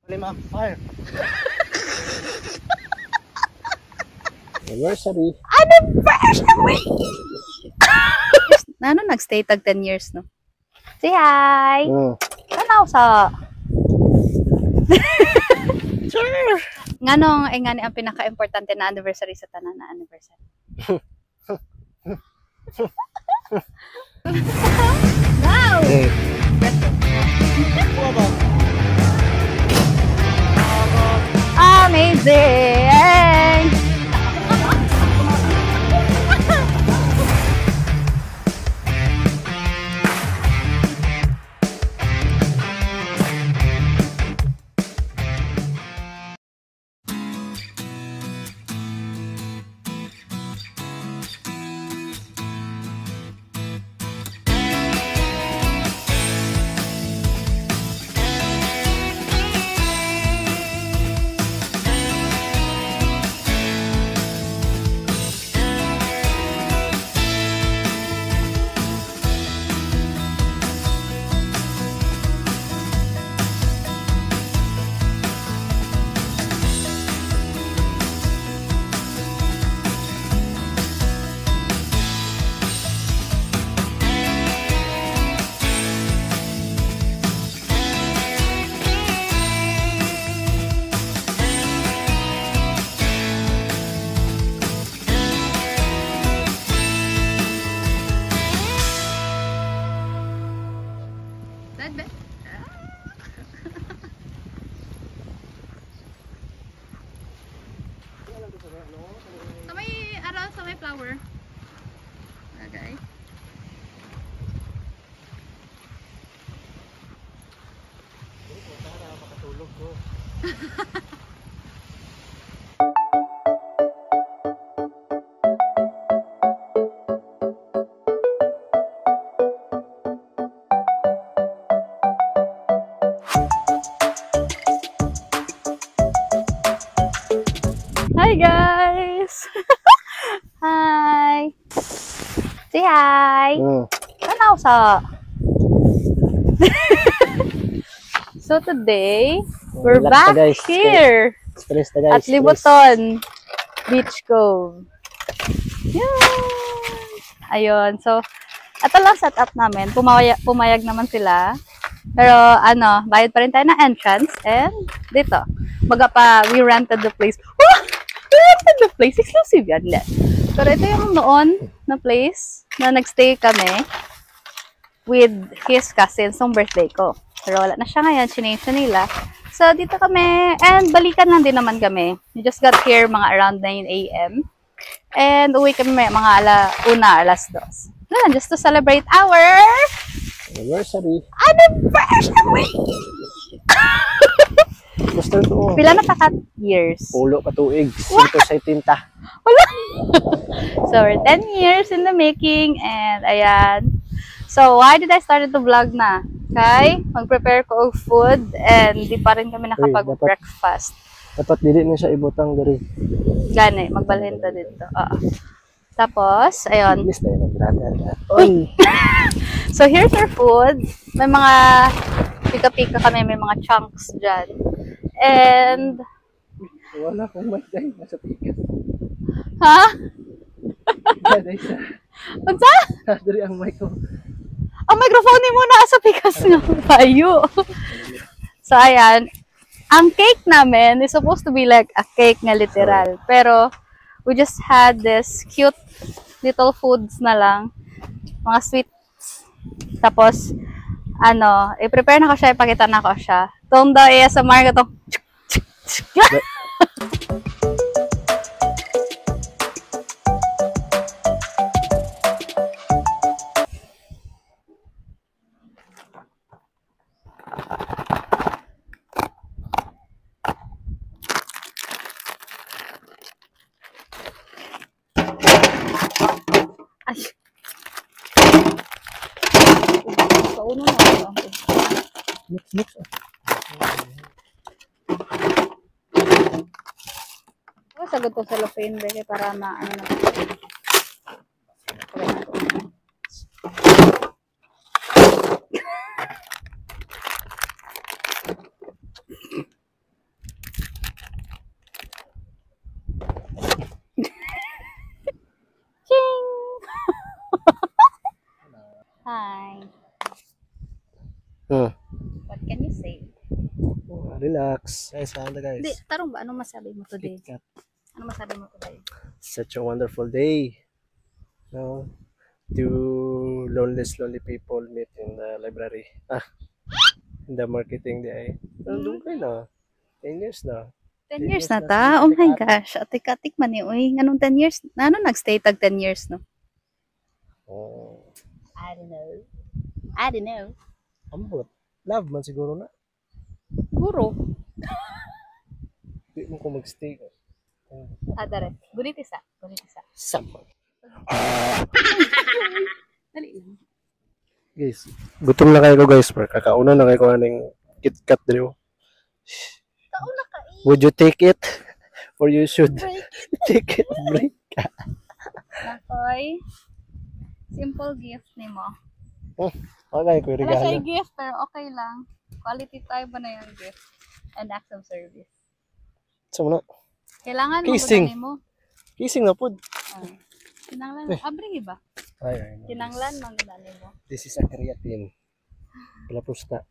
Fire. Anniversary. Anniversary! Ano, nagstay tag 10 years, no? Say hi! Ano sa... Sure! Nga ngani ang pinaka-importante na anniversary sa tanan na anniversary. Wow! Amazing! Sa may flower. Okay. Makatulog ko. Hi guys! Hi! Say hi! Ano sa... So today, we're back here at Libuton Beach Cove. Yun! Ayun, so ito lang setup namin. Pumayag naman sila. Pero ano, bayad pa rin tayo ng entrance. And dito, we rented the place. We rented the place. Exclusive yan. Pero ito yung noon na place na nagstay kami with his cousins nung birthday ko. Pero wala na siya ngayon. Change na nila. So, dito kami. And balikan lang din naman kami. We just got here mga around 9 AM. And uwi kami mga alas 2. Ganun, just to celebrate our Anniversary. Gusto to. Pila na takat years? Ulo ka tuig. Sinto sa tinta. Wala. So, we're 10 years in the making. And, ayan. So, why did I start to vlog na? Kay, mag-prepare ko og food. And, di pa rin kami nakapag-breakfast. Dapat dili na siya ibutang dari. Gani, magbalhin to dito. Tapos, ayun. List tayo ng brother. So, here's our food. May mga pika-pika kami. May mga chunks dyan. And, wala kong mic dahil nasa pikas. ha? Dahil sa... Unsa? Dari ang mic ko. Ang microphone ni mo na sa pikas nga. Payo. So, ayan. Ang cake namin is supposed to be like a cake nga literal. Pero, we just had this cute little foods na lang. Mga sweets. Tapos, ano, i-prepare na ko siya, ipakita na ko siya. Itong daw ASMR ko itong ay. Kauno na ako. Mix. Sagot ko sa cellophane beke para maano na. Relax. Guys, ano guys? Hindi, tarong ba? Anong masabi mo today? KitKat. Ano masabi mo today? Such a wonderful day. No? Two lonely people meet in the library. In the marketing day. Nandun kayo na. 10 years na. 10 years na ta? Oh my gosh. Atik-atik man ni. Uy, anong 10 years? Ano nagstay tag 10 years, no? Oh. I don't know. I don't know. Ambot. Love man siguro na. Guro. Di mo ko mag-stay. Dare. Gunit isa. Sama. Dali lang. Guys, gutom na kayo guys. Kakauna na kayo kung anong KitKat dito. Kauna ka Would you take it? Or you should break. take it? Break. Nakoy. Simple gift ni mo. Okay, ko Wala siya regalo. gift, pero okay lang. Quality time ba na yung gift? And acts of service. So, na. Kailangan Kissing. mo. Kissing na po. Kinanglan. Abri ba? Ay. Kinanglan, magdali mo. This is a creatine. Palapusta.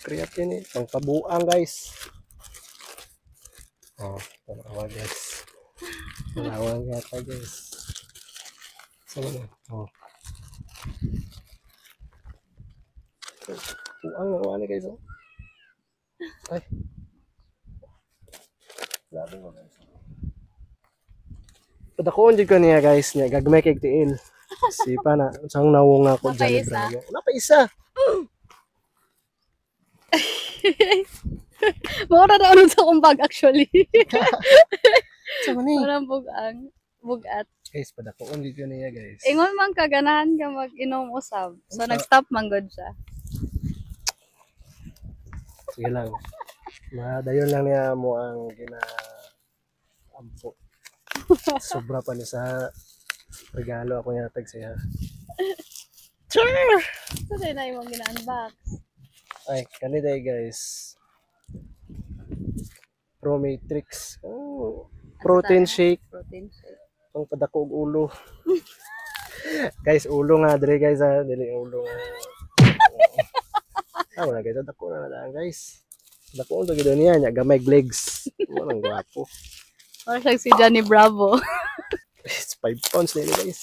Creatine eh. Pang kabuang guys. Oh, talawa guys. Talawa yata guys. Saan na? Oh. Buang na wala guys. Oh. Ay. Labi mo guys. Padakuon jud ko niya guys niya gagmay kay tiil. Sipa na sang nawong ako Napaisa? dyan. Napaisa. Mura na ano sa kong bag actually. Sa mani. Parang bugat. Guys, padakuon jud ko niya guys. Ingon man kaganahan ka mag-inom usab. So nag-stop man good siya. Sige lang. Madayon lang niya mo ang ampo. Sobra pa niya sa regalo ako yatag siya. So din na yung gina-unbox. Ay, kaniday guys. Pro Matrix. Oh, protein shake. Protein shake. Ang padako og ulo. Guys, ulo nga dire guys ha. Dili ulo nga. Wala guys. Dako na lang guys. Dako ang gid niya. Nya gamay legs. Walang gwapo. Or siya si Johnny Bravo. It's 5 pounds na yun, guys.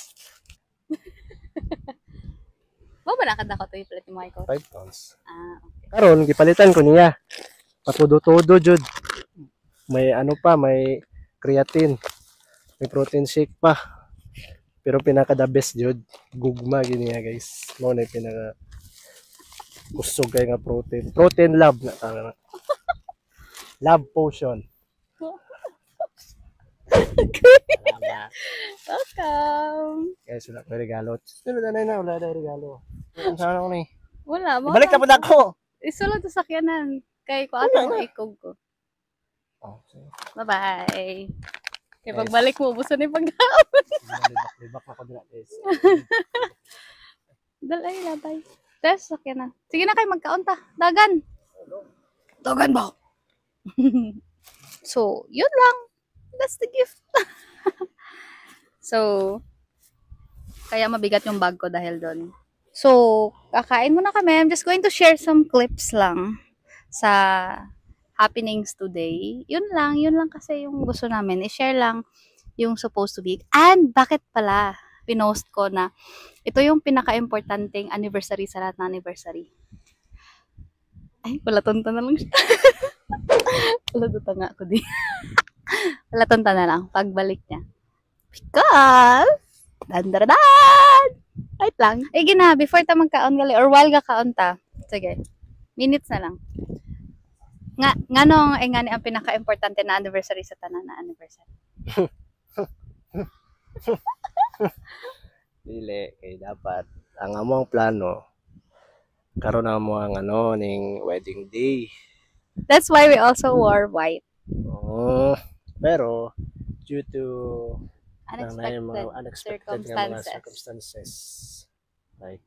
Mo ba nakadako to i-plate mo ko? 5 pounds. Okay. Karon gipalitan ko niya. Patudo-tudo jud. May ano pa, may creatine. May protein shake pa. Pero pinaka the best jud, gugma gini niya, guys. Mo na yung pinaka kusog kay nga protein. Protein lab na tanga na. Lab potion. Welcome. Guys, wala ko regalo. Pero danay na, wala na regalo. Ang sana ko ni. Wala mo. Balik na po ako. Isulod sa sakyanan. Kay ko ato mo ikog ko. Oh, sige. Bye-bye. Kaya Guys. pagbalik mo, buso ni pagkaon. Libak ako dila, guys. Dalay, labay. Tess, sakyanan. Sige na kayo, magkaon ta. Dagan. Dagan ba? So, yun lang. That's the gift. So, kaya mabigat yung bag ko dahil doon. So, kakain muna kami. I'm just going to share some clips lang sa happenings today. Yun lang kasi yung gusto namin. I-share lang yung supposed to be. And bakit pala pinost ko na ito yung pinaka-importanting anniversary sa lahat ng anniversary. Ay, walatonta na lang siya. Walatonta nga ako di. Walatonta na lang pagbalik niya. Because, dan! Wait lang. Eh, gina, before ta magkaon gali, or while kakaon ta. Sige. Minutes na lang. Nga nung, nga ni ang pinaka-importante na anniversary sa tanan na anniversary. Dili, kay dapat. Ang among plano, karon na mo ang ning wedding day. That's why we also wore white. Oh, pero, due to Unexpected unexpected nga mga circumstances. circumstances. Like,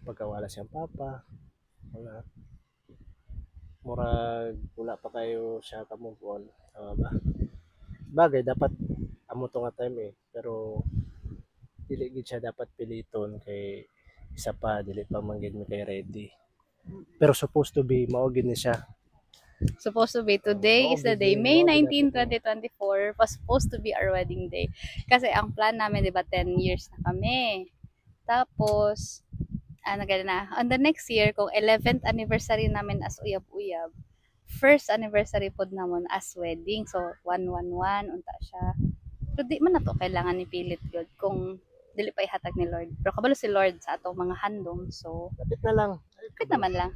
pagkawala siyang papa, wala. Murag, wala pa kayo siya kamumpon. Tama ba? Bagay, dapat amo to nga time eh. Pero, dili gid siya dapat piliton kay isa pa, dili pa man gid mi kay ready. Pero supposed to be, mao gid ni siya. Supposed to be today is the day, May 19, 2024, was supposed to be our wedding day. Kasi ang plan namin, di ba, 10 years na kami. Tapos, ganun na, on the next year, kung 11th anniversary namin as uyab-uyab, first anniversary pod namon as wedding. So, 111, unta siya. Pero di man na to kailangan ipilit yun kung dili pa ihatag ni Lord. Pero kabalo si Lord sa atong mga handom. So, Lapit na lang. kapit naman lang.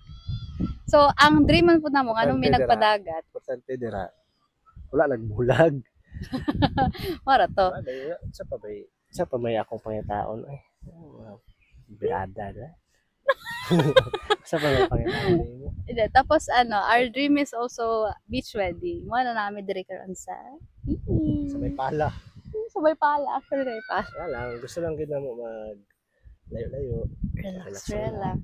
So, ang dream man po na mo, anong may nagpadagat? Importante dira. Wala nagbulag. Mara to. Sa pa may akong pangitaon. Ay, birada na. Sa pa may pangitaon mo. Tapos, our dream is also beach wedding. Muna namin diri karon sa Sa may pala. Sabay pala. Actually, may pala. Wala lang. Gusto lang gina mo mag layo-layo. Relax.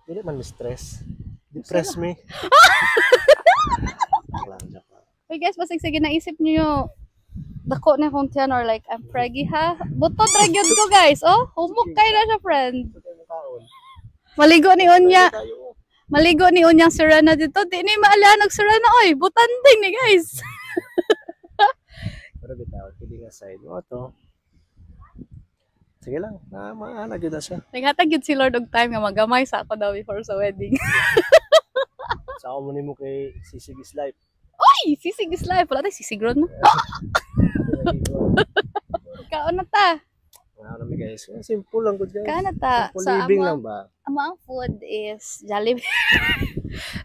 Hindi man stress. Depress me. Hey guys, basig sige naisip niyo dako na akong tiyan or like I'm preggy ha. Butot ra gyud ko guys. Oh, humok kay na siya friend. Maligo ni Unya. Maligo ni Unyang Serena dito. Di ni maalanag Serena oy. Butanding ni guys. Pero bitaw, pili nga side mo to. Sige lang, maana gyud siya. Naghatag gyud si Lord og time nga magamay sa ako daw before sa wedding. Sa ako mo nimo kay Sisig is Life. Oy, sisig is life. Wala tayo sisig ron. Kaon na ta. Ano mi guys? Simple lang gud guys. Kaon na ta. Simple Sa living lang ba? ang food is Jollibee.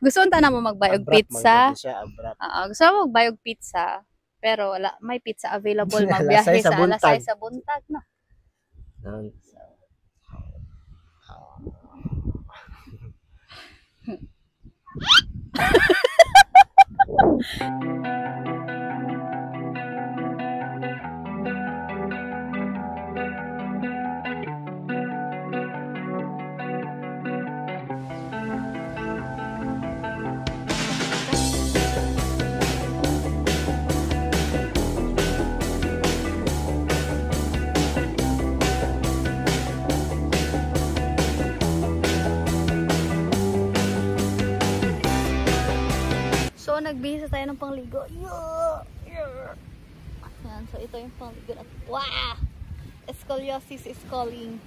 Gusto unta na mo magbayog Abrat, pizza. man siya, abrat. Gusto mo magbayog pizza. Pero wala, may pizza available. Alasay Magbiyahe sa sa Alasay buntag. sa buntag. No? So, nagbihis tayo ng pangligo. Yan, so ito yung pangligo. At, wow! Scoliosis is calling.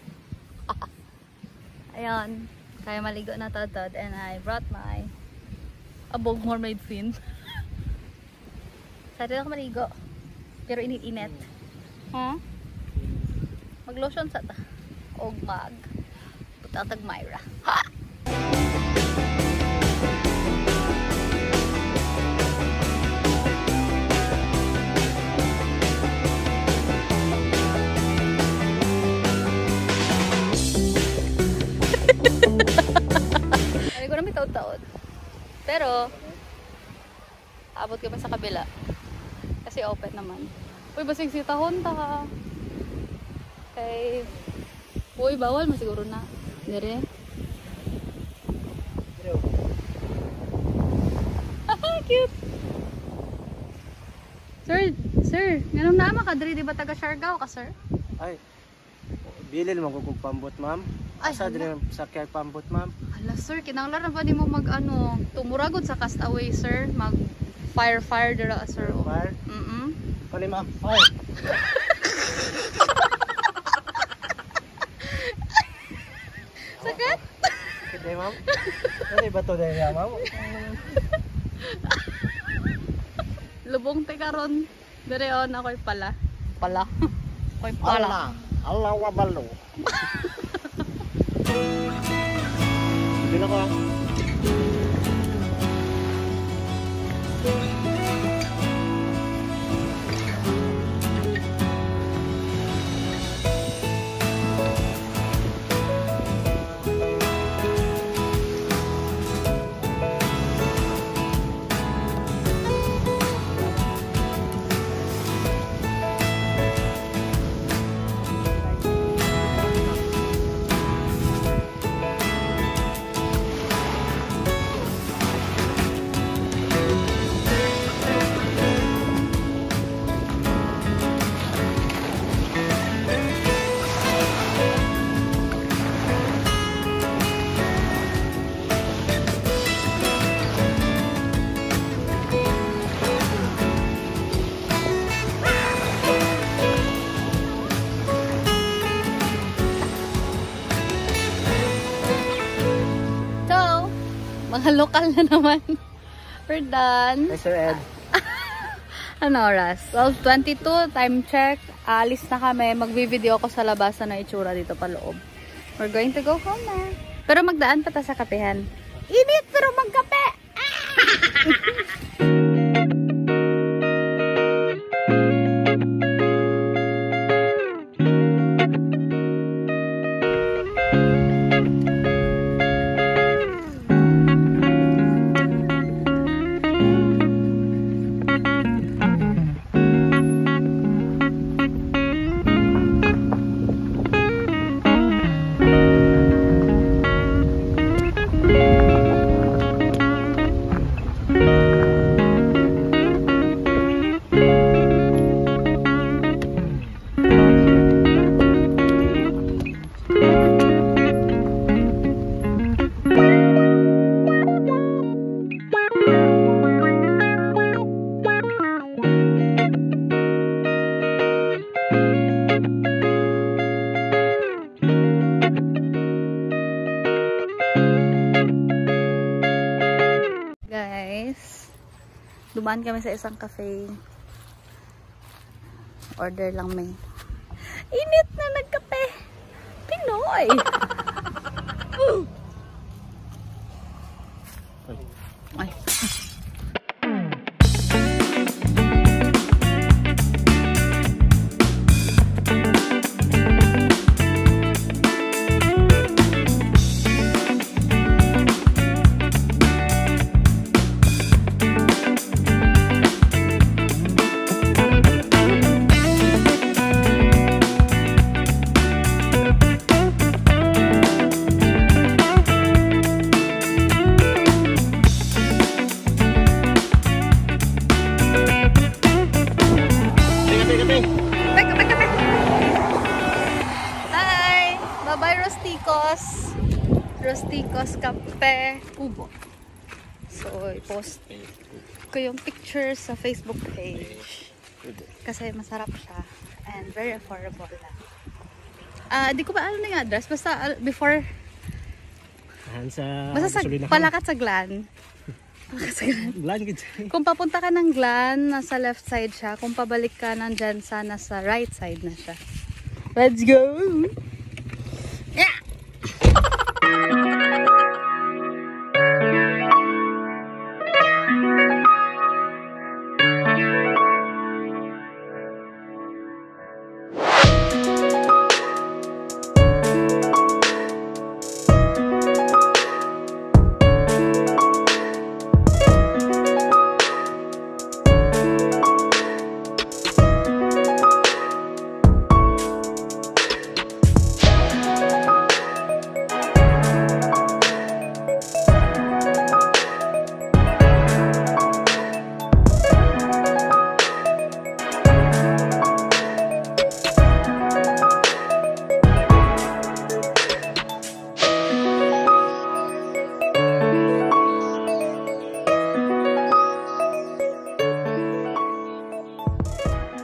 Ayan. Kaya maligo na tatad. And I brought my abog mermaid fin. Sa rin ako maligo. Pero init-init. Ha? Mag-lotion sa ta. Og mag. Putatag Myra. Ha! Ay ko na may taod-taod. Pero, abot kami sa kabila. Kasi open naman. Uy, basig si tahon ta. Kay, uy, bawal mo siguro na. Dire. Cute. Sir, ganun na makadiri, di ba taga Siargao ka, sir? Ay. Bilil mo kung pambot, ma'am. Ay, Asa dire sa kay pambot, ma'am? Hala, sir, kinanglan na ba ni mo tumuragod sa Castaway, sir? Mag fire dira, sir. Fire? Kani ma'am, fire. Sakit? Kani ma'am. Kani ba to dai ma'am? Lubong te karon. Dire on ako'y pala. Ako'y pala. Allah wa ballo. Dila ko. Lokal na naman. We're done. Hi, Sir Ed. Ano oras? 12:22, time check. Alis na kami. Magvi-video ako sa labas na itsura dito pa loob. We're going to go home na. Pero magdaan pa ta sa kapehan. Init pero magkape! Dumaan kami sa isang cafe. Order lang may. Init na nagkape. Pinoy. Ay. Rusticos Cafe Kubo. So, i-post ko yung pictures sa Facebook page. Kasi masarap siya. And very affordable lang. Di ko ba alam yung address. Basta before... basta sa Palakat sa Glan. Kung papunta ka ng Glan, nasa left side siya. Kung pabalik ka ng Jensa, nasa right side na siya. Let's go!